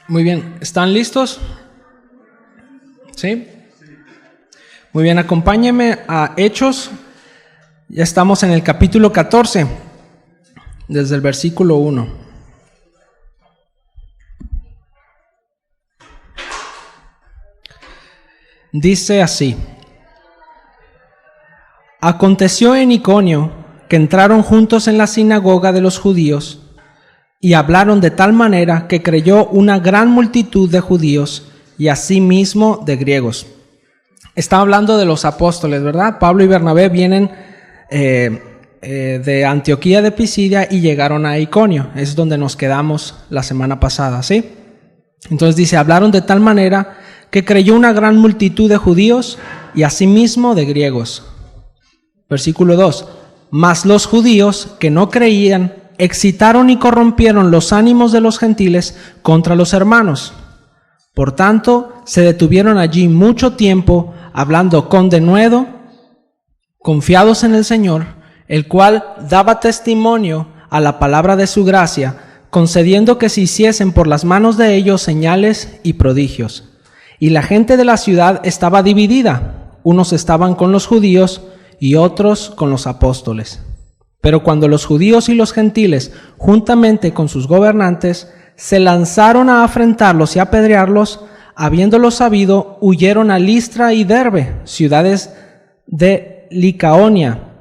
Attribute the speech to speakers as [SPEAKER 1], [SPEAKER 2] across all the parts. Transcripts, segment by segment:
[SPEAKER 1] Muy bien, ¿están listos? ¿Sí? Muy bien, acompáñenme a Hechos. Ya estamos en el capítulo 14, desde el versículo 1. Dice así: Aconteció en Iconio que entraron juntos en la sinagoga de los judíos y hablaron de tal manera que creyó una gran multitud de judíos y asimismo de griegos. Está hablando de los apóstoles, ¿verdad? Pablo y Bernabé vienen de Antioquía de Pisidia y llegaron a Iconio. Es donde nos quedamos la semana pasada, ¿sí? Entonces dice, hablaron de tal manera que creyó una gran multitud de judíos y asimismo de griegos. Versículo 2. Mas los judíos que no creían excitaron y corrompieron los ánimos de los gentiles contra los hermanos. Por tanto, se detuvieron allí mucho tiempo, hablando con denuedo, confiados en el Señor, el cual daba testimonio a la palabra de su gracia, concediendo que se hiciesen por las manos de ellos señales y prodigios. Y la gente de la ciudad estaba dividida, unos estaban con los judíos y otros con los apóstoles. Pero cuando los judíos y los gentiles, juntamente con sus gobernantes, se lanzaron a afrentarlos y a apedrearlos, habiéndolo sabido, huyeron a Listra y Derbe, ciudades de Licaonia,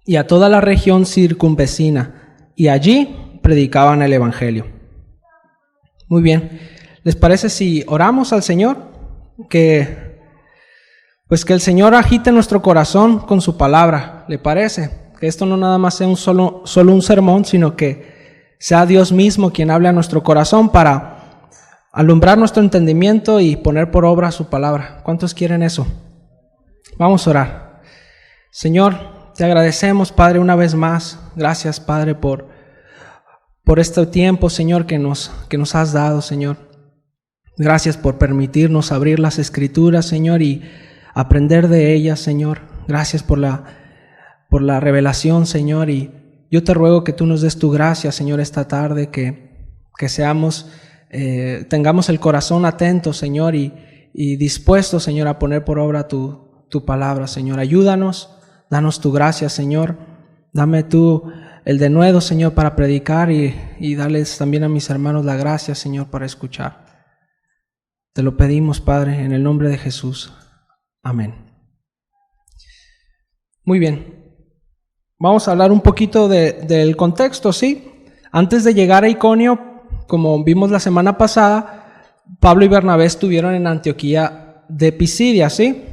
[SPEAKER 1] y a toda la región circunvecina, y allí predicaban el evangelio. Muy bien, ¿les parece si oramos al Señor? Que el Señor agite nuestro corazón con su palabra, ¿le parece? Que esto no nada más sea solo un sermón, sino que sea Dios mismo quien hable a nuestro corazón para alumbrar nuestro entendimiento y poner por obra su palabra. ¿Cuántos quieren eso? Vamos a orar. Señor, te agradecemos, Padre, una vez más. Gracias, Padre, por este tiempo, Señor, que nos has dado, Señor. Gracias por permitirnos abrir las Escrituras, Señor, y aprender de ellas, Señor. Gracias por la revelación, Señor, y yo te ruego que tú nos des tu gracia, Señor, esta tarde, que seamos, tengamos el corazón atento, Señor, y dispuesto, Señor, a poner por obra tu palabra, Señor. Ayúdanos, danos tu gracia, Señor. Dame tú el denuedo, Señor, para predicar y darles también a mis hermanos la gracia, Señor, para escuchar. Te lo pedimos, Padre, en el nombre de Jesús. Amén. Muy bien. Vamos a hablar un poquito del contexto, ¿sí? Antes de llegar a Iconio, como vimos la semana pasada, Pablo y Bernabé estuvieron en Antioquía de Pisidia, ¿sí?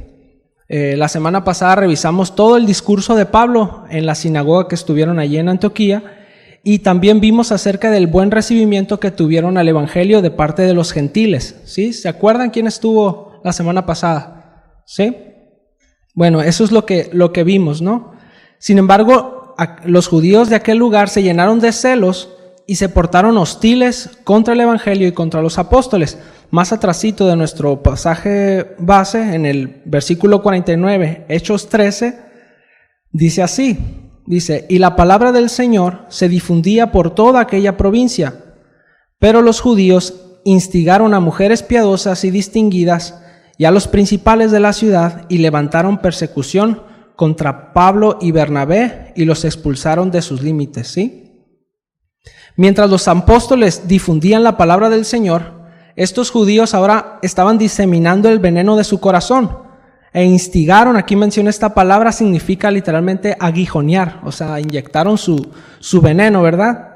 [SPEAKER 1] La semana pasada revisamos todo el discurso de Pablo en la sinagoga que estuvieron allí en Antioquía y también vimos acerca del buen recibimiento que tuvieron al evangelio de parte de los gentiles, ¿sí? ¿Se acuerdan quién estuvo la semana pasada? ¿Sí? Bueno, eso es lo que vimos, ¿no? Sin embargo, los judíos de aquel lugar se llenaron de celos y se portaron hostiles contra el evangelio y contra los apóstoles. Más atrasito de nuestro pasaje base, en el versículo 49, Hechos 13, dice así, y la palabra del Señor se difundía por toda aquella provincia, pero los judíos instigaron a mujeres piadosas y distinguidas y a los principales de la ciudad y levantaron persecución contra Pablo y Bernabé y los expulsaron de sus límites, ¿sí? Mientras los apóstoles difundían la palabra del Señor, estos judíos ahora estaban diseminando el veneno de su corazón e instigaron, aquí menciona esta palabra, significa literalmente aguijonear, o sea, inyectaron su veneno, ¿verdad?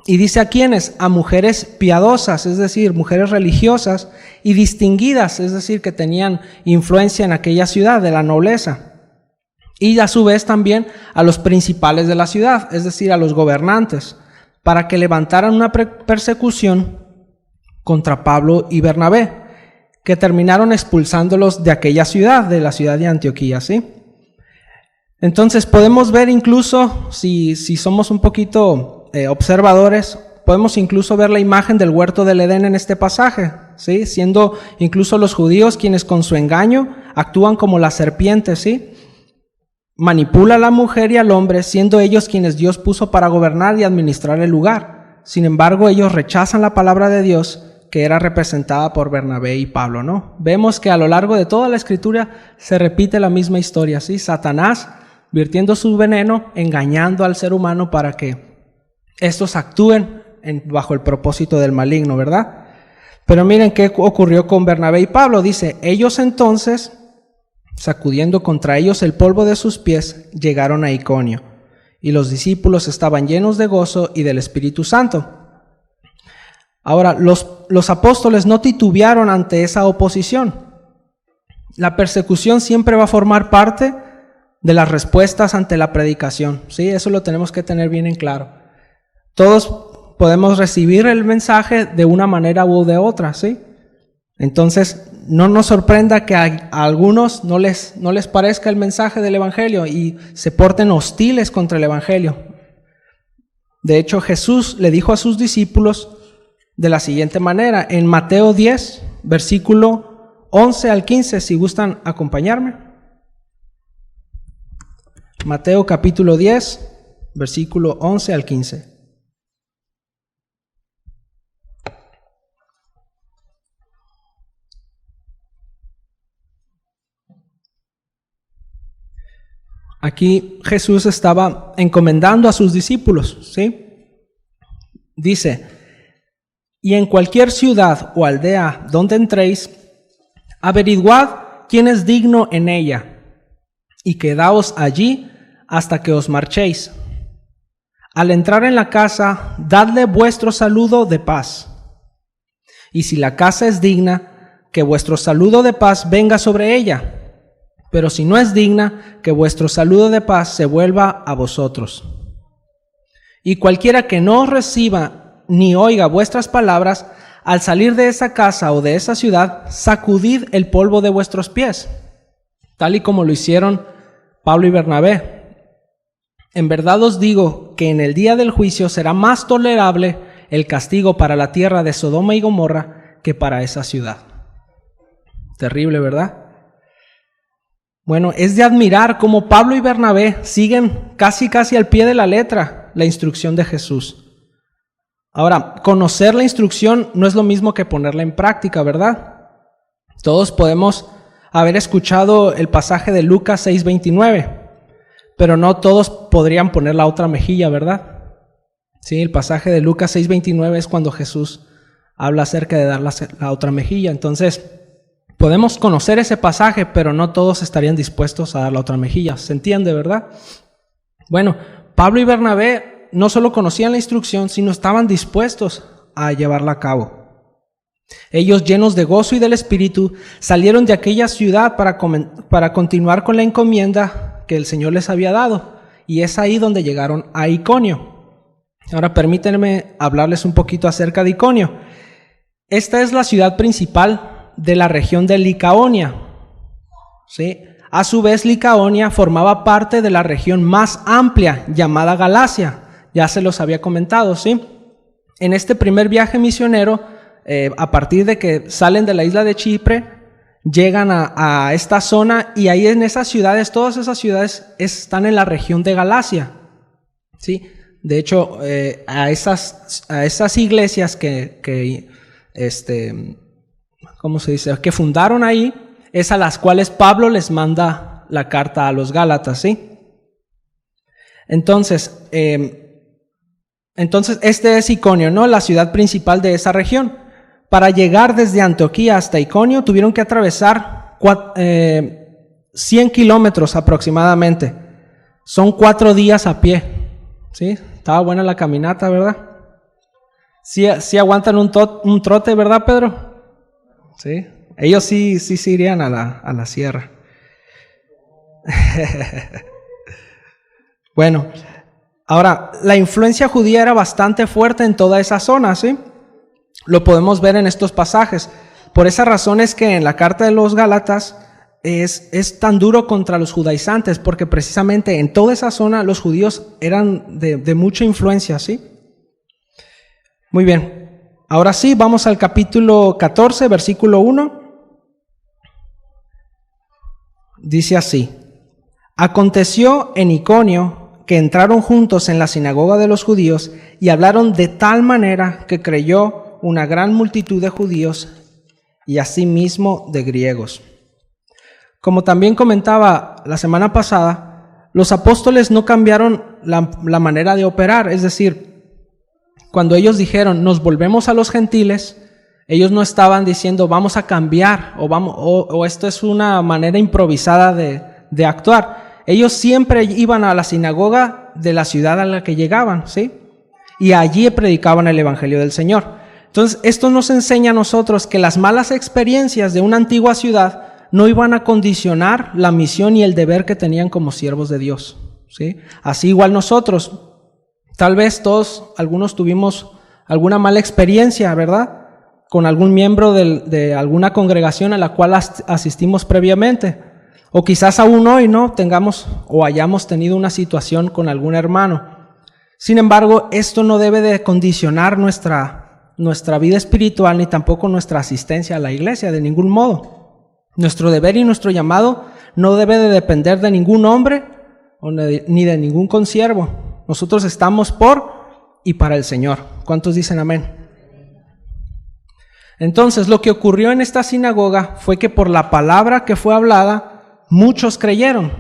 [SPEAKER 1] Y dice a quiénes, a mujeres piadosas, es decir, mujeres religiosas y distinguidas, es decir, que tenían influencia en aquella ciudad de la nobleza. Y a su vez también a los principales de la ciudad, es decir, a los gobernantes, para que levantaran una persecución contra Pablo y Bernabé, que terminaron expulsándolos de aquella ciudad, de la ciudad de Antioquía, ¿sí? Entonces podemos ver incluso, si somos un poquito observadores, podemos incluso ver la imagen del huerto del Edén en este pasaje, ¿sí? Siendo incluso los judíos quienes con su engaño actúan como la serpiente, ¿sí? Manipula a la mujer y al hombre, siendo ellos quienes Dios puso para gobernar y administrar el lugar. Sin embargo, ellos rechazan la palabra de Dios que era representada por Bernabé y Pablo, ¿no? Vemos que a lo largo de toda la Escritura se repite la misma historia, ¿sí? Satanás virtiendo su veneno, engañando al ser humano para que estos actúen bajo el propósito del maligno, ¿verdad? Pero miren qué ocurrió con Bernabé y Pablo. Dice, ellos entonces, sacudiendo contra ellos el polvo de sus pies, llegaron a Iconio, y los discípulos estaban llenos de gozo y del Espíritu Santo. Ahora, los apóstoles no titubearon ante esa oposición. La persecución siempre va a formar parte de las respuestas ante la predicación, ¿sí? Eso lo tenemos que tener bien en claro. Todos podemos recibir el mensaje de una manera u de otra, ¿sí? Entonces, no nos sorprenda que a algunos no les parezca el mensaje del Evangelio y se porten hostiles contra el Evangelio. De hecho, Jesús le dijo a sus discípulos de la siguiente manera, en Mateo 10, versículo 11 al 15, si gustan acompañarme. Mateo capítulo 10, versículo 11 al 15. Aquí Jesús estaba encomendando a sus discípulos, ¿sí? Dice, y en cualquier ciudad o aldea donde entréis, averiguad quién es digno en ella, y quedaos allí hasta que os marchéis. Al entrar en la casa, dadle vuestro saludo de paz. Y si la casa es digna, que vuestro saludo de paz venga sobre ella. Pero si no es digna, que vuestro saludo de paz se vuelva a vosotros. Y cualquiera que no os reciba ni oiga vuestras palabras, al salir de esa casa o de esa ciudad, sacudid el polvo de vuestros pies, tal y como lo hicieron Pablo y Bernabé. En verdad os digo que en el día del juicio será más tolerable el castigo para la tierra de Sodoma y Gomorra que para esa ciudad. Terrible, ¿verdad? Bueno, es de admirar cómo Pablo y Bernabé siguen casi al pie de la letra la instrucción de Jesús. Ahora, conocer la instrucción no es lo mismo que ponerla en práctica, ¿verdad? Todos podemos haber escuchado el pasaje de Lucas 6:29, pero no todos podrían poner la otra mejilla, ¿verdad? Sí, el pasaje de Lucas 6:29 es cuando Jesús habla acerca de dar la otra mejilla. Entonces, podemos conocer ese pasaje, pero no todos estarían dispuestos a dar la otra mejilla. ¿Se entiende, verdad? Bueno, Pablo y Bernabé no solo conocían la instrucción, sino estaban dispuestos a llevarla a cabo. Ellos, llenos de gozo y del Espíritu, salieron de aquella ciudad para continuar con la encomienda que el Señor les había dado. Y es ahí donde llegaron a Iconio. Ahora permítanme hablarles un poquito acerca de Iconio. Esta es la ciudad principal de la región de Licaonia, ¿sí? A su vez, Licaonia formaba parte de la región más amplia llamada Galacia. Ya se los había comentado, ¿sí? En este primer viaje misionero, a partir de que salen de la isla de Chipre, llegan a esta zona y ahí en esas ciudades, todas esas ciudades están en la región de Galacia, ¿sí? De hecho, a esas iglesias ¿cómo se dice? Que fundaron ahí, es a las cuales Pablo les manda la carta a los Gálatas, ¿sí? Entonces, este es Iconio, ¿no? La ciudad principal de esa región. Para llegar desde Antioquía hasta Iconio tuvieron que atravesar 100 kilómetros aproximadamente. Son 4 días a pie, ¿sí? Estaba buena la caminata, ¿verdad? Sí aguantan un trote, ¿verdad, Pedro? Sí, ellos sí se irían a la sierra. Bueno, ahora, la influencia judía era bastante fuerte en toda esa zona, ¿sí? Lo podemos ver en estos pasajes. Por esa razón es que en la carta de los Gálatas es tan duro contra los judaizantes, porque precisamente en toda esa zona los judíos eran de mucha influencia, ¿sí? Muy bien. Ahora sí, vamos al capítulo 14, versículo 1. Dice así: Aconteció en Iconio que entraron juntos en la sinagoga de los judíos y hablaron de tal manera que creyó una gran multitud de judíos y asimismo de griegos. Como también comentaba la semana pasada, los apóstoles no cambiaron la manera de operar, es decir, cuando ellos dijeron nos volvemos a los gentiles, ellos no estaban diciendo vamos a cambiar o esto es una manera improvisada de actuar. Ellos siempre iban a la sinagoga de la ciudad a la que llegaban, ¿sí? Y allí predicaban el evangelio del Señor. Entonces, esto nos enseña a nosotros que las malas experiencias de una antigua ciudad no iban a condicionar la misión y el deber que tenían como siervos de Dios, ¿sí? Así igual nosotros, tal vez algunos tuvimos alguna mala experiencia, ¿verdad?, con algún miembro de alguna congregación a la cual asistimos previamente, o quizás aún hoy no tengamos o hayamos tenido una situación con algún hermano. Sin embargo, esto no debe de condicionar nuestra vida espiritual ni tampoco nuestra asistencia a la iglesia de ningún modo. Nuestro deber y nuestro llamado no debe de depender de ningún hombre ni de ningún consiervo. Nosotros estamos por y para el Señor. ¿Cuántos dicen amén? Entonces, lo que ocurrió en esta sinagoga fue que por la palabra que fue hablada, muchos creyeron.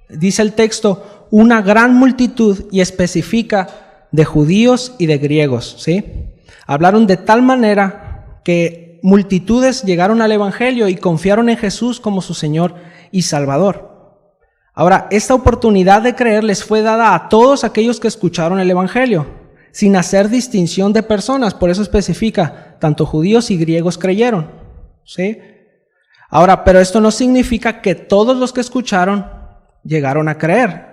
[SPEAKER 1] Dice el texto, una gran multitud, y especifica de judíos y de griegos, ¿sí? Hablaron de tal manera que multitudes llegaron al evangelio y confiaron en Jesús como su Señor y Salvador. Ahora, esta oportunidad de creer les fue dada a todos aquellos que escucharon el evangelio, sin hacer distinción de personas. Por eso especifica, tanto judíos y griegos creyeron, ¿sí? Ahora, pero esto no significa que todos los que escucharon llegaron a creer.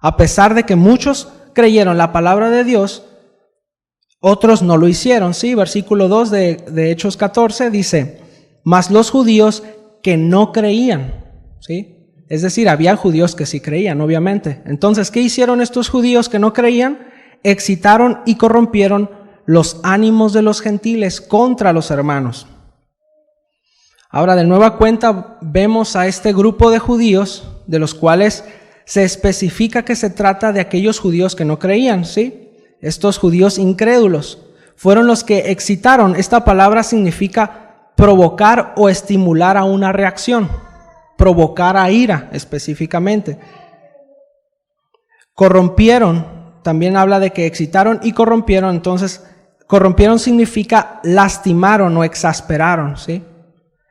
[SPEAKER 1] A pesar de que muchos creyeron la palabra de Dios, otros no lo hicieron, ¿sí? Versículo 2 de Hechos 14 dice, mas los judíos que no creían, ¿sí? Es decir, había judíos que sí creían, obviamente. Entonces, ¿qué hicieron estos judíos que no creían? Excitaron y corrompieron los ánimos de los gentiles contra los hermanos. Ahora, de nueva cuenta, vemos a este grupo de judíos, de los cuales se especifica que se trata de aquellos judíos que no creían, ¿sí? Estos judíos incrédulos fueron los que excitaron. Esta palabra significa provocar o estimular a una reacción, provocar a ira específicamente. Corrompieron, también habla de que excitaron y corrompieron. Entonces, corrompieron significa lastimaron o exasperaron, ¿sí?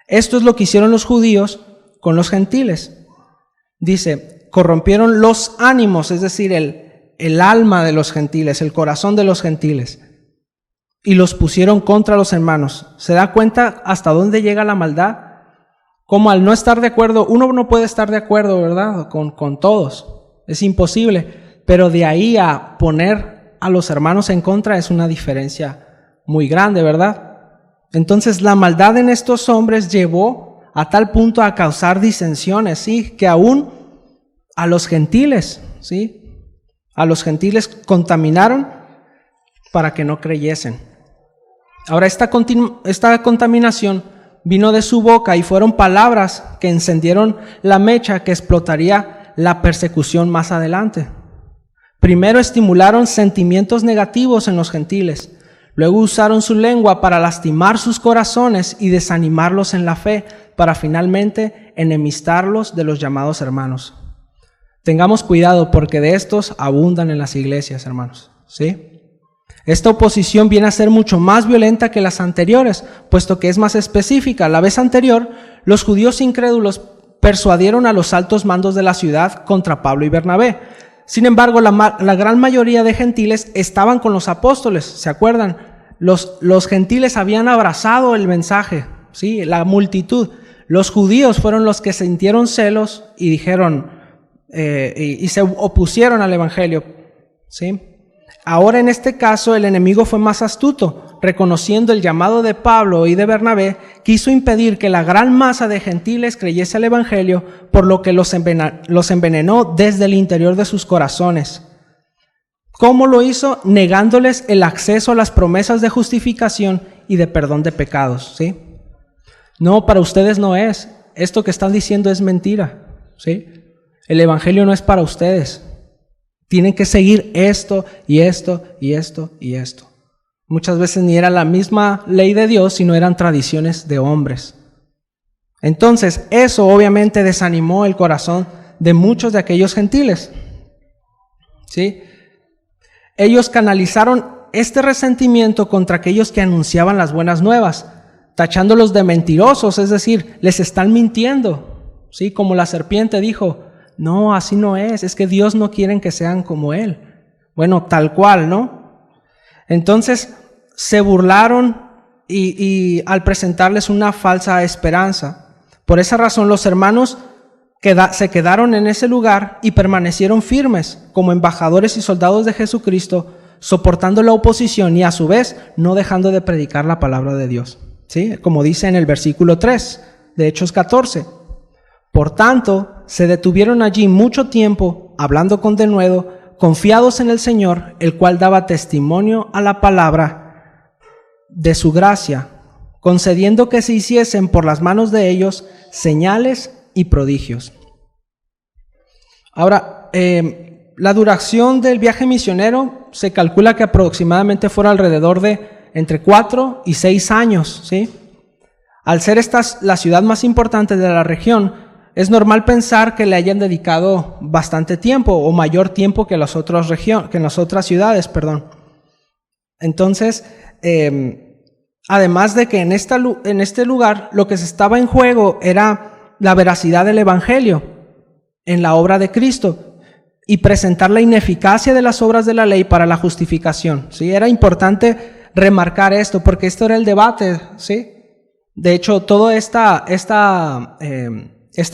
[SPEAKER 1] Esto es lo que hicieron los judíos con los gentiles. Dice, corrompieron los ánimos, es decir, el alma de los gentiles, el corazón de los gentiles, y los pusieron contra los hermanos. ¿Se da cuenta hasta dónde llega la maldad? Como al no estar de acuerdo, uno no puede estar de acuerdo, ¿verdad?, con todos, es imposible, pero de ahí a poner a los hermanos en contra es una diferencia muy grande, ¿verdad? Entonces la maldad en estos hombres llevó a tal punto a causar disensiones, ¿sí?, que aún a los gentiles, ¿sí?, a los gentiles contaminaron para que no creyesen. Ahora, esta contaminación vino de su boca y fueron palabras que encendieron la mecha que explotaría la persecución más adelante. Primero estimularon sentimientos negativos en los gentiles, luego usaron su lengua para lastimar sus corazones y desanimarlos en la fe, para finalmente enemistarlos de los llamados hermanos. Tengamos cuidado porque de estos abundan en las iglesias, hermanos, ¿sí? Esta oposición viene a ser mucho más violenta que las anteriores, puesto que es más específica. La vez anterior, los judíos incrédulos persuadieron a los altos mandos de la ciudad contra Pablo y Bernabé. Sin embargo, la gran mayoría de gentiles estaban con los apóstoles, ¿se acuerdan? Los gentiles habían abrazado el mensaje, ¿sí? La multitud. Los judíos fueron los que sintieron celos y dijeron, y se opusieron al evangelio, ¿sí? Ahora en este caso el enemigo fue más astuto. Reconociendo el llamado de Pablo y de Bernabé, quiso impedir que la gran masa de gentiles creyese al evangelio, por lo que los envenenó desde el interior de sus corazones. ¿Cómo lo hizo? Negándoles el acceso a las promesas de justificación y de perdón de pecados, ¿sí? No, para ustedes no es. Esto que están diciendo es mentira, ¿sí? El evangelio no es para ustedes. Tienen que seguir esto y esto y esto y esto. Muchas veces ni era la misma ley de Dios, sino eran tradiciones de hombres. Entonces, eso obviamente desanimó el corazón de muchos de aquellos gentiles. ¿Sí? Ellos canalizaron este resentimiento contra aquellos que anunciaban las buenas nuevas, tachándolos de mentirosos, es decir, les están mintiendo. ¿Sí? Como la serpiente dijo, no, así no es que Dios no quiere que sean como Él. Bueno, tal cual, ¿no? Entonces, se burlaron y al presentarles una falsa esperanza. Por esa razón los hermanos se quedaron en ese lugar y permanecieron firmes como embajadores y soldados de Jesucristo, soportando la oposición y a su vez no dejando de predicar la palabra de Dios. ¿Sí? Como dice en el versículo 3 de Hechos 14. Por tanto, se detuvieron allí mucho tiempo, hablando con denuedo, confiados en el Señor, el cual daba testimonio a la palabra de su gracia, concediendo que se hiciesen por las manos de ellos señales y prodigios. Ahora, la duración del viaje misionero se calcula que aproximadamente fuera alrededor de entre 4 y 6 años, ¿sí? Al ser esta la ciudad más importante de la región, es normal pensar que le hayan dedicado bastante tiempo o mayor tiempo que en las otras ciudades, perdón. Entonces, además de que en este lugar lo que se estaba en juego era la veracidad del Evangelio en la obra de Cristo y presentar la ineficacia de las obras de la ley para la justificación. ¿Sí? Era importante remarcar esto porque esto era el debate. ¿Sí? De hecho, todo este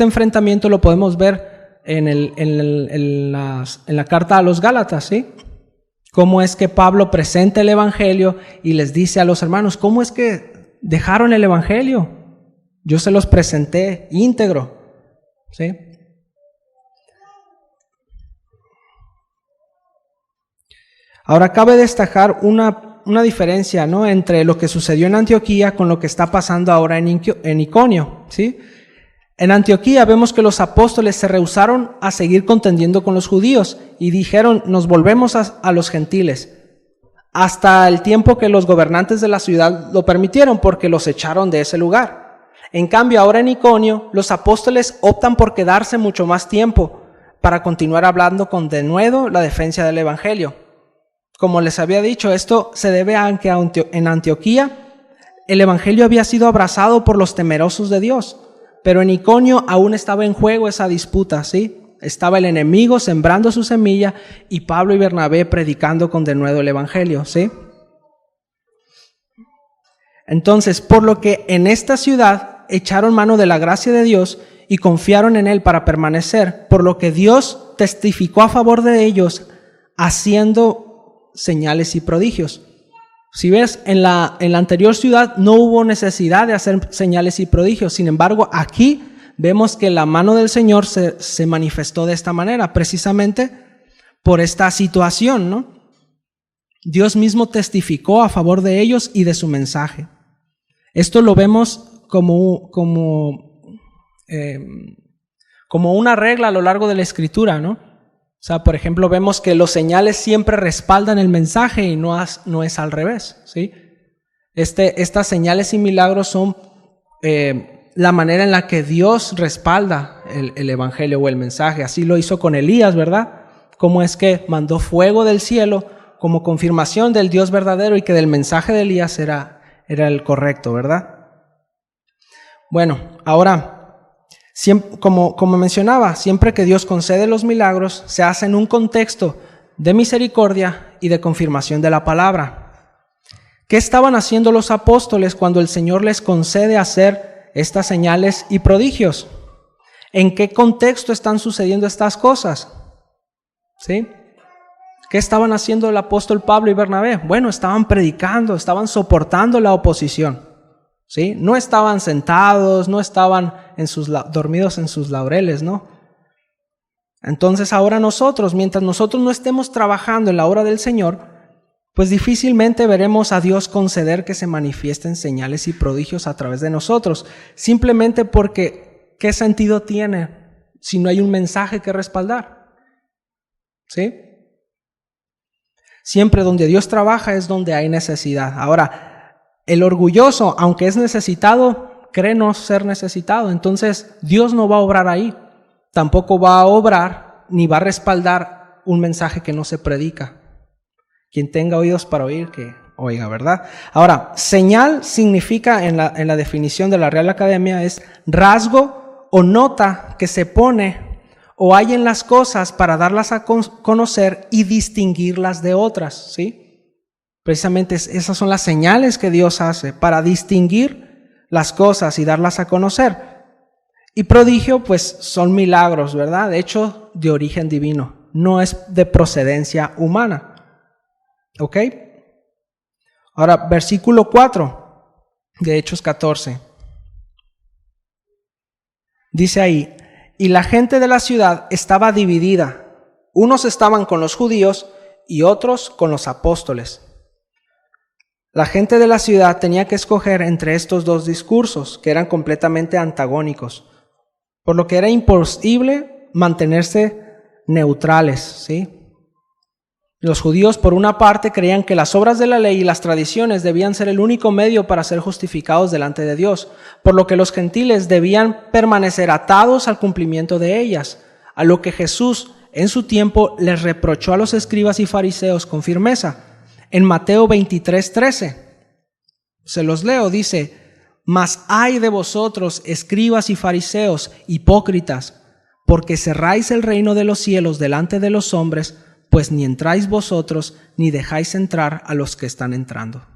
[SPEAKER 1] enfrentamiento lo podemos ver en la carta a los Gálatas, ¿sí? Cómo es que Pablo presenta el Evangelio y les dice a los hermanos, ¿cómo es que dejaron el Evangelio? Yo se los presenté íntegro, ¿sí? Ahora cabe destacar una diferencia, ¿no?, entre lo que sucedió en Antioquía con lo que está pasando ahora en Iconio, ¿sí? En Antioquía vemos que los apóstoles se rehusaron a seguir contendiendo con los judíos y dijeron, nos volvemos a los gentiles, hasta el tiempo que los gobernantes de la ciudad lo permitieron porque los echaron de ese lugar. En cambio, ahora en Iconio, los apóstoles optan por quedarse mucho más tiempo para continuar hablando con denuedo la defensa del Evangelio. Como les había dicho, esto se debe a que en Antioquía el Evangelio había sido abrazado por los temerosos de Dios. Pero en Iconio aún estaba en juego esa disputa, ¿sí? Estaba el enemigo sembrando su semilla y Pablo y Bernabé predicando con denuedo el Evangelio, ¿sí? Entonces, por lo que en esta ciudad echaron mano de la gracia de Dios y confiaron en Él para permanecer, por lo que Dios testificó a favor de ellos haciendo señales y prodigios. Si ves, en la anterior ciudad no hubo necesidad de hacer señales y prodigios. Sin embargo, aquí vemos que la mano del Señor se manifestó de esta manera, precisamente por esta situación, ¿no? Dios mismo testificó a favor de ellos y de su mensaje. Esto lo vemos como una regla a lo largo de la Escritura, ¿no? O sea, por ejemplo, vemos que los señales siempre respaldan el mensaje y no es al revés, ¿sí? Estas señales y milagros son la manera en la que Dios respalda el Evangelio o el mensaje. Así lo hizo con Elías, ¿verdad? Cómo es que mandó fuego del cielo como confirmación del Dios verdadero y que del mensaje de Elías era el correcto, ¿verdad? Bueno, ahora, como mencionaba, siempre que Dios concede los milagros, se hace en un contexto de misericordia y de confirmación de la palabra. ¿Qué estaban haciendo los apóstoles cuando el Señor les concede hacer estas señales y prodigios? ¿En qué contexto están sucediendo estas cosas? ¿Sí? ¿Qué estaban haciendo el apóstol Pablo y Bernabé? Bueno, estaban predicando, estaban soportando la oposición. ¿Sí? No estaban sentados, no estaban dormidos en sus laureles, ¿no? Entonces ahora mientras nosotros no estemos trabajando en la obra del Señor, pues difícilmente veremos a Dios conceder que se manifiesten señales y prodigios a través de nosotros, simplemente porque ¿qué sentido tiene si no hay un mensaje que respaldar? ¿Sí? Siempre donde Dios trabaja es donde hay necesidad. Ahora, el orgulloso, aunque es necesitado, cree no ser necesitado. Entonces, Dios no va a obrar ahí. Tampoco va a obrar ni va a respaldar un mensaje que no se predica. Quien tenga oídos para oír, que oiga, ¿verdad? Ahora, señal significa en la definición de la Real Academia es rasgo o nota que se pone o hay en las cosas para darlas a conocer y distinguirlas de otras, ¿sí? Precisamente esas son las señales que Dios hace para distinguir las cosas y darlas a conocer. Y prodigio, pues son milagros, ¿verdad? De hecho, de origen divino, no es de procedencia humana. ¿Ok? Ahora, versículo 4 de Hechos 14. Dice ahí, y la gente de la ciudad estaba dividida. Unos estaban con los judíos y otros con los apóstoles. La gente de la ciudad tenía que escoger entre estos dos discursos, que eran completamente antagónicos, por lo que era imposible mantenerse neutrales, ¿sí? Los judíos, por una parte, creían que las obras de la ley y las tradiciones debían ser el único medio para ser justificados delante de Dios, por lo que los gentiles debían permanecer atados al cumplimiento de ellas, a lo que Jesús en su tiempo les reprochó a los escribas y fariseos con firmeza. En Mateo 23:13, se los leo, dice, mas ay de vosotros, escribas y fariseos, hipócritas, porque cerráis el reino de los cielos delante de los hombres, pues ni entráis vosotros, ni dejáis entrar a los que están entrando.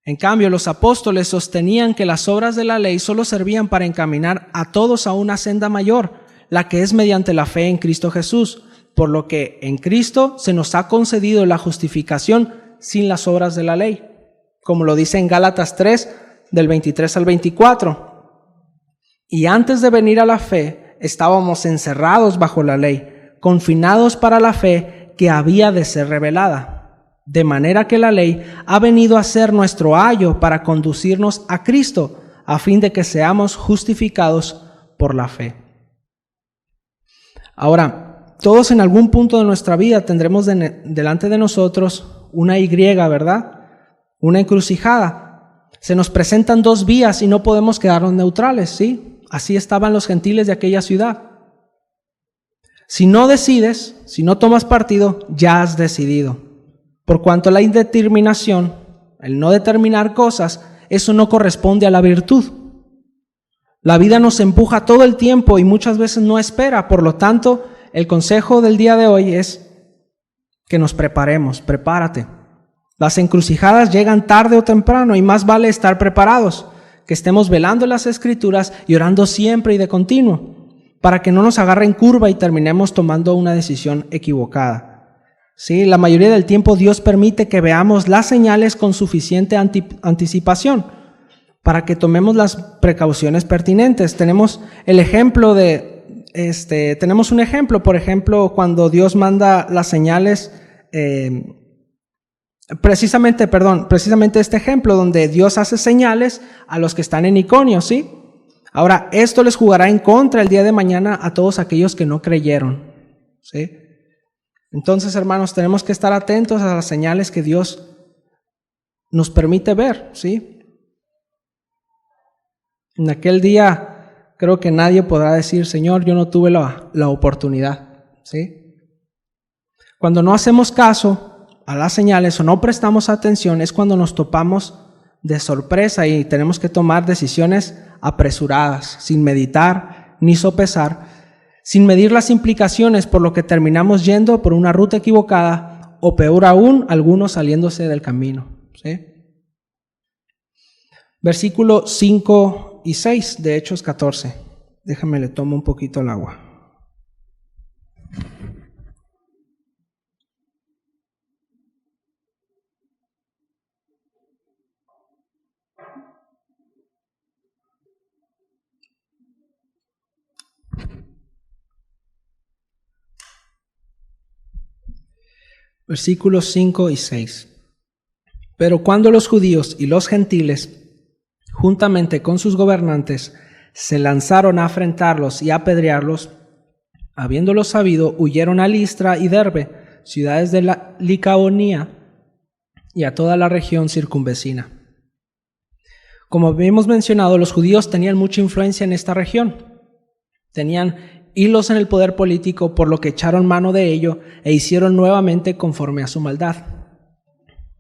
[SPEAKER 1] En cambio, los apóstoles sostenían que las obras de la ley solo servían para encaminar a todos a una senda mayor, la que es mediante la fe en Cristo Jesús, por lo que en Cristo se nos ha concedido la justificación sin las obras de la ley, como lo dice en Gálatas 3, del 23 al 24. Y antes de venir a la fe, estábamos encerrados bajo la ley, confinados para la fe que había de ser revelada. De manera que la ley ha venido a ser nuestro ayo para conducirnos a Cristo, a fin de que seamos justificados por la fe. Ahora, todos en algún punto de nuestra vida tendremos delante de nosotros una Y, ¿verdad? Una encrucijada. Se nos presentan dos vías y no podemos quedarnos neutrales, ¿sí? Así estaban los gentiles de aquella ciudad. Si no decides, si no tomas partido, ya has decidido. Por cuanto la indeterminación, el no determinar cosas, eso no corresponde a la virtud. La vida nos empuja todo el tiempo y muchas veces no espera. Por lo tanto, el consejo del día de hoy es que nos preparemos, prepárate. Las encrucijadas llegan tarde o temprano y más vale estar preparados, que estemos velando las Escrituras y orando siempre y de continuo, para que no nos agarren curva y terminemos tomando una decisión equivocada. Sí, la mayoría del tiempo Dios permite que veamos las señales con suficiente anticipación para que tomemos las precauciones pertinentes. Tenemos un ejemplo, por ejemplo, cuando Dios manda las señales, precisamente este ejemplo donde Dios hace señales a los que están en Iconio, ¿sí? Ahora, esto les jugará en contra el día de mañana a todos aquellos que no creyeron, ¿sí? Entonces, hermanos, tenemos que estar atentos a las señales que Dios nos permite ver, ¿sí? En aquel día, creo que nadie podrá decir, Señor, yo no tuve la oportunidad, ¿sí? Cuando no hacemos caso a las señales o no prestamos atención, es cuando nos topamos de sorpresa y tenemos que tomar decisiones apresuradas, sin meditar ni sopesar, sin medir las implicaciones, por lo que terminamos yendo por una ruta equivocada o peor aún, algunos saliéndose del camino, ¿sí? Versículo 5 y 6 de Hechos 14. Déjame le tomo un poquito el agua. Versículos 5 y 6. Pero cuando los judíos y los gentiles, juntamente con sus gobernantes, se lanzaron a afrentarlos y a apedrearlos, habiéndolo sabido, huyeron a Listra y Derbe, ciudades de la Licaonía y a toda la región circunvecina. Como habíamos mencionado, los judíos tenían mucha influencia en esta región. Tenían hilos en el poder político, por lo que echaron mano de ello e hicieron nuevamente conforme a su maldad.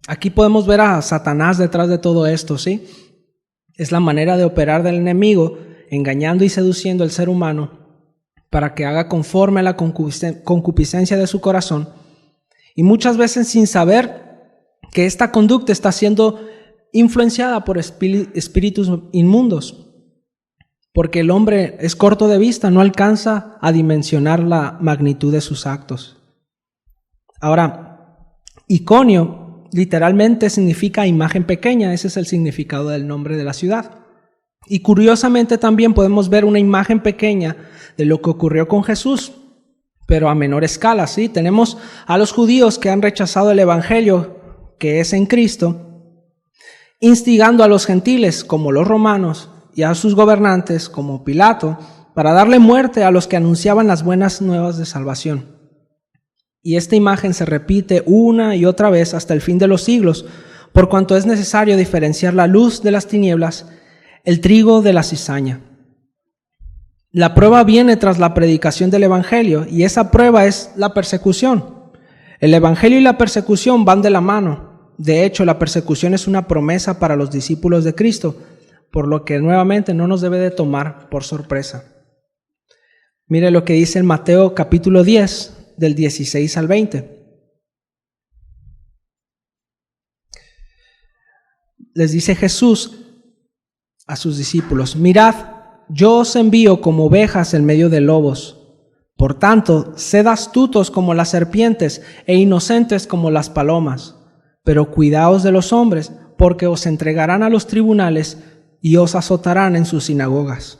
[SPEAKER 1] Aquí podemos ver a Satanás detrás de todo esto, ¿sí? Es la manera de operar del enemigo, engañando y seduciendo al ser humano para que haga conforme a la concupiscencia de su corazón, y muchas veces sin saber que esta conducta está siendo influenciada por espíritus inmundos, porque el hombre es corto de vista, no alcanza a dimensionar la magnitud de sus actos. Ahora, Iconio literalmente significa imagen pequeña, ese es el significado del nombre de la ciudad. Y curiosamente también podemos ver una imagen pequeña de lo que ocurrió con Jesús, pero a menor escala, ¿sí? Tenemos a los judíos que han rechazado el evangelio que es en Cristo, instigando a los gentiles como los romanos y a sus gobernantes como Pilato para darle muerte a los que anunciaban las buenas nuevas de salvación. Y esta imagen se repite una y otra vez hasta el fin de los siglos, por cuanto es necesario diferenciar la luz de las tinieblas, el trigo de la cizaña. La prueba viene tras la predicación del evangelio, y esa prueba es la persecución. El evangelio y la persecución van de la mano. De hecho, la persecución es una promesa para los discípulos de Cristo, por lo que nuevamente no nos debe de tomar por sorpresa. Mire lo que dice en Mateo capítulo 10, del 16 al 20. Les dice Jesús a sus discípulos: mirad, yo os envío como ovejas en medio de lobos. Por tanto, sed astutos como las serpientes e inocentes como las palomas. Pero cuidaos de los hombres, porque os entregarán a los tribunales y os azotarán en sus sinagogas.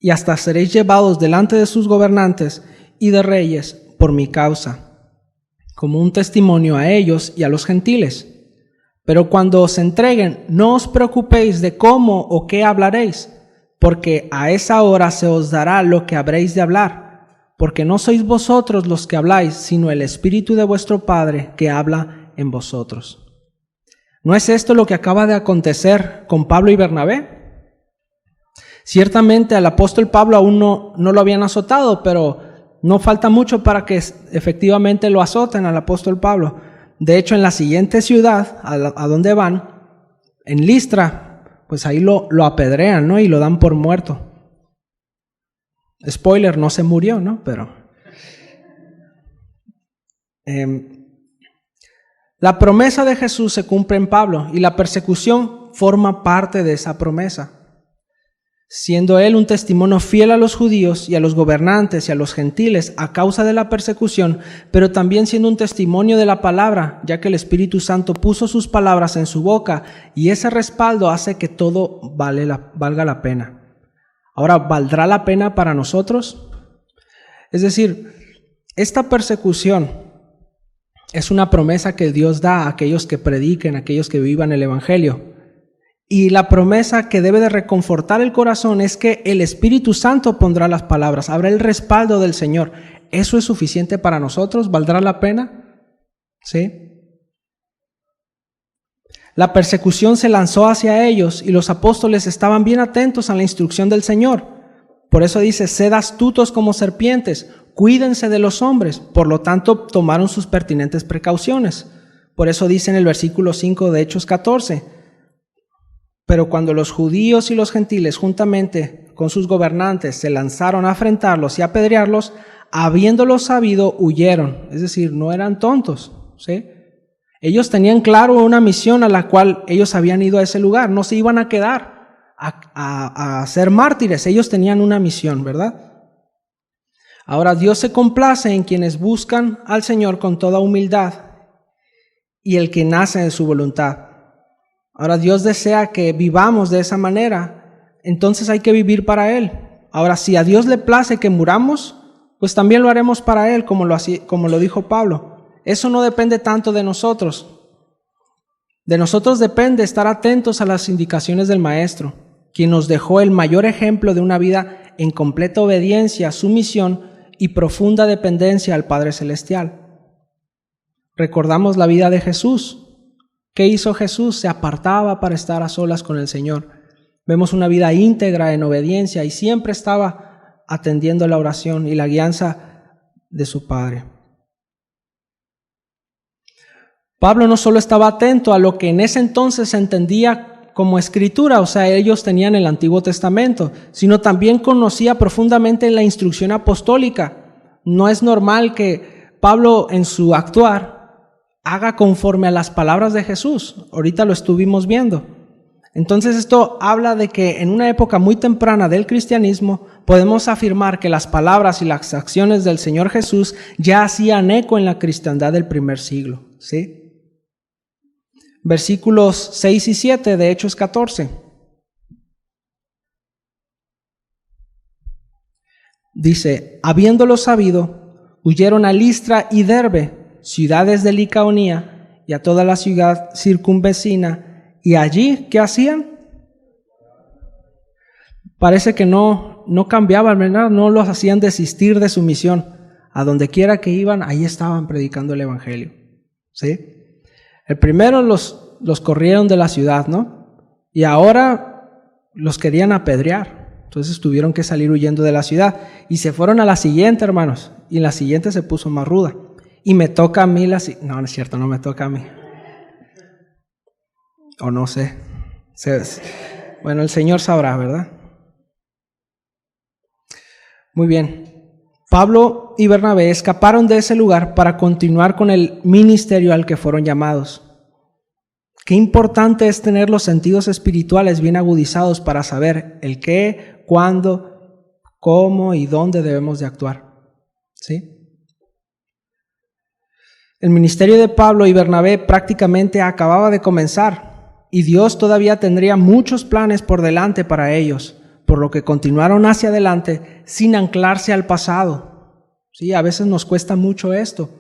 [SPEAKER 1] Y hasta seréis llevados delante de sus gobernantes y de reyes por mi causa, como un testimonio a ellos y a los gentiles. Pero cuando os entreguen, no os preocupéis de cómo o qué hablaréis, porque a esa hora se os dará lo que habréis de hablar, porque no sois vosotros los que habláis, sino el Espíritu de vuestro Padre que habla en vosotros. ¿No es esto lo que acaba de acontecer con Pablo y Bernabé? Ciertamente al apóstol Pablo aún no lo habían azotado, pero no falta mucho para que efectivamente lo azoten al apóstol Pablo. De hecho, en la siguiente ciudad, a donde van, en Listra, pues ahí lo apedrean, ¿no? Y lo dan por muerto. Spoiler, no se murió, ¿no? Pero la promesa de Jesús se cumple en Pablo y la persecución forma parte de esa promesa, siendo él un testimonio fiel a los judíos y a los gobernantes y a los gentiles a causa de la persecución, pero también siendo un testimonio de la palabra, ya que el Espíritu Santo puso sus palabras en su boca y ese respaldo hace que todo valga la pena. Ahora, ¿valdrá la pena para nosotros? Es decir, esta persecución es una promesa que Dios da a aquellos que prediquen, a aquellos que vivan el evangelio. Y la promesa que debe de reconfortar el corazón es que el Espíritu Santo pondrá las palabras, habrá el respaldo del Señor. ¿Eso es suficiente para nosotros? ¿Valdrá la pena? ¿Sí? La persecución se lanzó hacia ellos y los apóstoles estaban bien atentos a la instrucción del Señor. Por eso dice: sed astutos como serpientes, cuídense de los hombres. Por lo tanto, tomaron sus pertinentes precauciones. Por eso dice en el versículo 5 de Hechos 14: pero cuando los judíos y los gentiles juntamente con sus gobernantes se lanzaron a afrentarlos y a apedrearlos, habiéndolo sabido, huyeron. Es decir, no eran tontos, ¿sí? Ellos tenían claro una misión a la cual ellos habían ido a ese lugar. No se iban a quedar a ser mártires. Ellos tenían una misión, ¿verdad? Ahora, Dios se complace en quienes buscan al Señor con toda humildad y el que nace de su voluntad. Ahora, Dios desea que vivamos de esa manera, entonces hay que vivir para Él. Ahora, si a Dios le place que muramos, pues también lo haremos para Él, como lo dijo Pablo. Eso no depende tanto de nosotros. De nosotros depende estar atentos a las indicaciones del Maestro, quien nos dejó el mayor ejemplo de una vida en completa obediencia, sumisión y profunda dependencia al Padre Celestial. Recordamos la vida de Jesús. ¿Qué hizo Jesús? Se apartaba para estar a solas con el Señor. Vemos una vida íntegra en obediencia y siempre estaba atendiendo la oración y la guianza de su Padre. Pablo no solo estaba atento a lo que en ese entonces se entendía como escritura, o sea, ellos tenían el Antiguo Testamento, sino también conocía profundamente la instrucción apostólica. No es normal que Pablo en su actuar haga conforme a las palabras de Jesús. Ahorita lo estuvimos viendo. Entonces esto habla de que en una época muy temprana del cristianismo podemos afirmar que las palabras y las acciones del Señor Jesús ya hacían eco en la cristiandad del primer siglo, ¿sí? Versículos 6 y 7 de Hechos 14. Dice, habiéndolo sabido, huyeron a Listra y Derbe, ciudades de Licaonía, y a toda la ciudad circunvecina. ¿Y allí qué hacían? Parece que no cambiaban, ¿verdad? No los hacían desistir de su misión. A donde quiera que iban, ahí estaban predicando el evangelio, ¿sí? El primero los corrieron de la ciudad, ¿no? Y ahora los querían apedrear. Entonces tuvieron que salir huyendo de la ciudad. Y se fueron a la siguiente, hermanos. Y en la siguiente se puso más ruda. Y me toca a mí no es cierto, no me toca a mí. O no sé. Bueno, el Señor sabrá, ¿verdad? Muy bien. Pablo y Bernabé escaparon de ese lugar para continuar con el ministerio al que fueron llamados. Qué importante es tener los sentidos espirituales bien agudizados para saber el qué, cuándo, cómo y dónde debemos de actuar, ¿sí? El ministerio de Pablo y Bernabé prácticamente acababa de comenzar y Dios todavía tendría muchos planes por delante para ellos, por lo que continuaron hacia adelante sin anclarse al pasado. Sí, a veces nos cuesta mucho esto.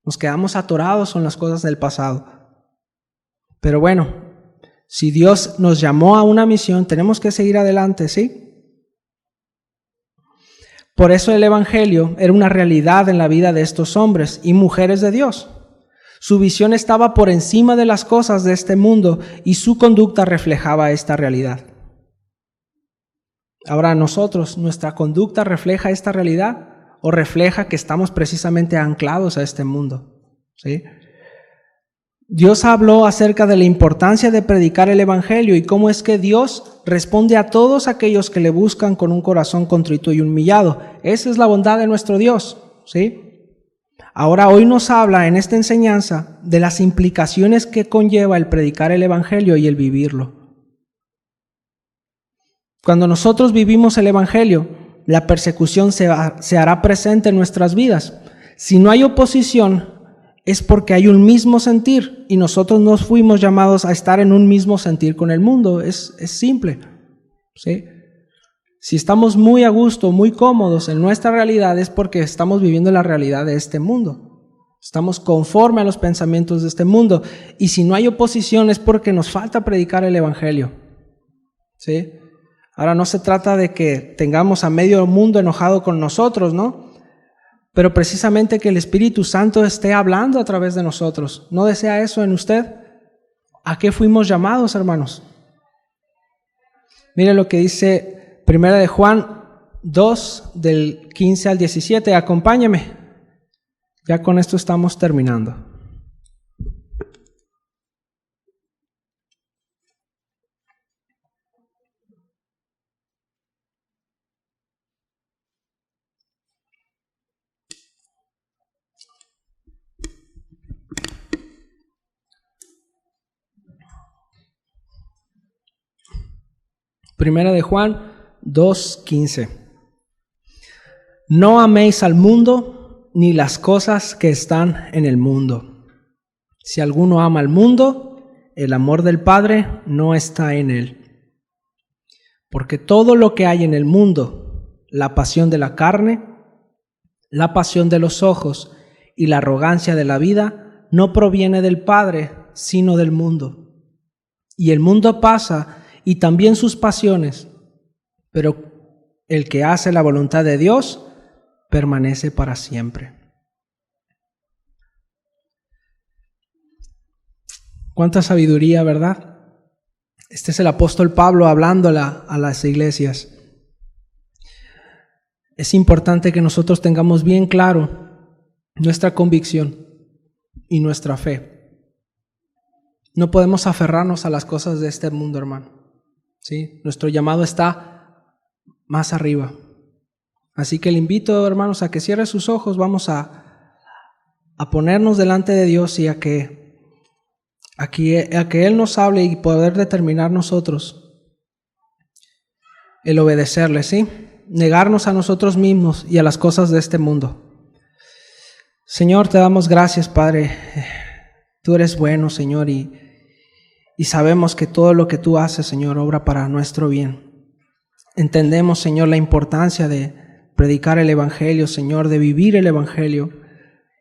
[SPEAKER 1] Nos quedamos atorados con las cosas del pasado. Pero bueno, si Dios nos llamó a una misión, tenemos que seguir adelante, ¿sí? Por eso el evangelio era una realidad en la vida de estos hombres y mujeres de Dios. Su visión estaba por encima de las cosas de este mundo y su conducta reflejaba esta realidad. Ahora nosotros, ¿nuestra conducta refleja esta realidad o refleja que estamos precisamente anclados a este mundo? ¿Sí? Dios habló acerca de la importancia de predicar el evangelio y cómo es que Dios responde a todos aquellos que le buscan con un corazón contrito y humillado. Esa es la bondad de nuestro Dios, ¿sí? Ahora hoy nos habla en esta enseñanza de las implicaciones que conlleva el predicar el evangelio y el vivirlo. Cuando nosotros vivimos el evangelio, la persecución se hará presente en nuestras vidas. Si no hay oposición, es porque hay un mismo sentir y nosotros no fuimos llamados a estar en un mismo sentir con el mundo. Es simple, ¿sí? Si estamos muy a gusto, muy cómodos en nuestra realidad es porque estamos viviendo la realidad de este mundo. Estamos conforme a los pensamientos de este mundo. Y si no hay oposición es porque nos falta predicar el evangelio, ¿sí? Ahora no se trata de que tengamos a medio mundo enojado con nosotros, ¿no? Pero precisamente que el Espíritu Santo esté hablando a través de nosotros. ¿No desea eso en usted? ¿A qué fuimos llamados, hermanos? Mire lo que dice 1 de Juan 2, del 15 al 17. Acompáñeme. Ya con esto estamos terminando. Primera de Juan 2:15. No améis al mundo ni las cosas que están en el mundo. Si alguno ama al mundo, el amor del Padre no está en él. Porque todo lo que hay en el mundo, la pasión de la carne, la pasión de los ojos y la arrogancia de la vida, no proviene del Padre, sino del mundo. Y el mundo pasa y también sus pasiones, pero el que hace la voluntad de Dios permanece para siempre. Cuánta sabiduría, ¿verdad? Este es el apóstol Pablo hablando a las iglesias. Es importante que nosotros tengamos bien claro nuestra convicción y nuestra fe. No podemos aferrarnos a las cosas de este mundo, hermano. ¿Sí? Nuestro llamado está más arriba. Así que le invito, hermanos, a que cierre sus ojos. Vamos a ponernos delante de Dios y a que Él nos hable y poder determinar nosotros el obedecerle, ¿sí? Negarnos a nosotros mismos y a las cosas de este mundo. Señor, te damos gracias, Padre. Tú eres bueno, Señor, y sabemos que todo lo que tú haces, Señor, obra para nuestro bien. Entendemos, Señor, la importancia de predicar el Evangelio, Señor, de vivir el Evangelio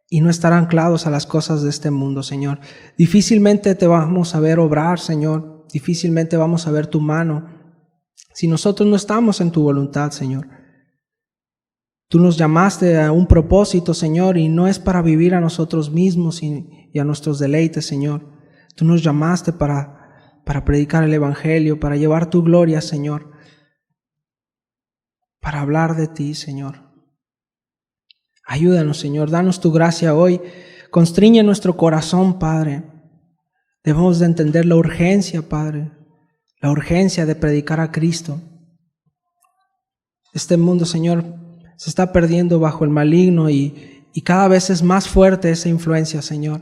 [SPEAKER 1] y no estar anclados a las cosas de este mundo, Señor. Difícilmente te vamos a ver obrar, Señor. Difícilmente vamos a ver tu mano si nosotros no estamos en tu voluntad, Señor. Tú nos llamaste a un propósito, Señor, y no es para vivir a nosotros mismos y a nuestros deleites, Señor. Tú nos llamaste para predicar el Evangelio, para llevar tu gloria, Señor, para hablar de ti, Señor. Ayúdanos, Señor, danos tu gracia hoy. Constriñe nuestro corazón, Padre. Debemos de entender la urgencia, Padre, la urgencia de predicar a Cristo. Este mundo, Señor, se está perdiendo bajo el maligno y cada vez es más fuerte esa influencia, Señor.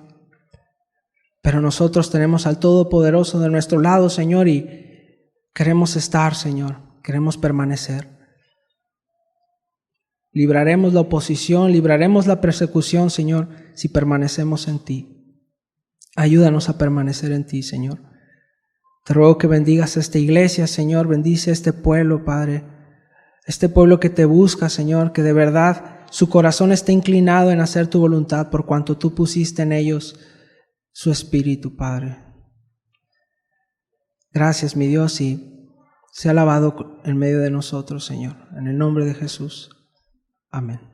[SPEAKER 1] Pero nosotros tenemos al Todopoderoso de nuestro lado, Señor, y queremos estar, Señor, queremos permanecer. Libraremos la oposición, libraremos la persecución, Señor, si permanecemos en ti. Ayúdanos a permanecer en ti, Señor. Te ruego que bendigas esta iglesia, Señor, bendice este pueblo, Padre. Este pueblo que te busca, Señor, que de verdad su corazón esté inclinado en hacer tu voluntad por cuanto tú pusiste en ellos su espíritu, Padre. Gracias, mi Dios, y sea alabado en medio de nosotros, Señor. En el nombre de Jesús. Amén.